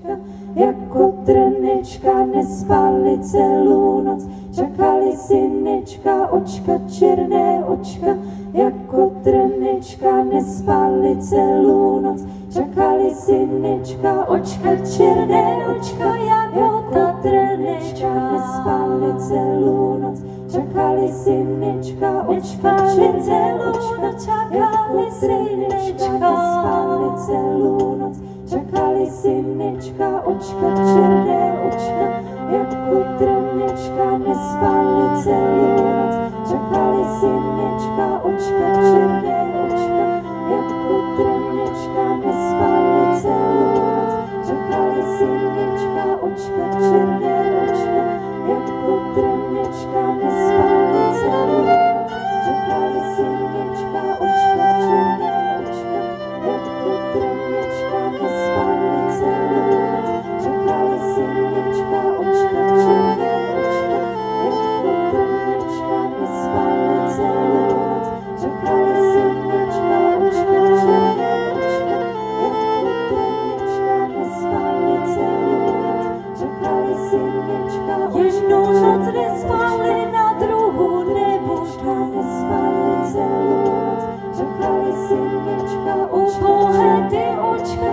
očka, jako trnečka, nespali celou noc. Čakali synečka, očka, černé očka, jako trnečka, nespali celou noc. Čakali synečka, očka, černé očka, jako ta trnečka, nespali celou noc. Čakali synečka, očka, černé očka, čakali synečka, nespali celou noc. Čakali synečka, očka, černé očka, jako trnečka, nespali celou noc. Čakali synečka, očka, černé očka, jako trnečka, nespali celou noc. Čakali synečka, očka, černé očka, jako trnečka, nespali celou noc. Čakali synečka, očka, černé očka, jako trnečka, nespali celou noc. Čakali synečka, očka, černé očka, jako trnečka, nespali celou noc. Čakali synečka, očka, černé očka, jako trnečka, nespali celou noc. Čakali synečka, jednu noc nespali, na druhou nebudou. Nespali celou noc. Čakali synečka, očka, ty očka,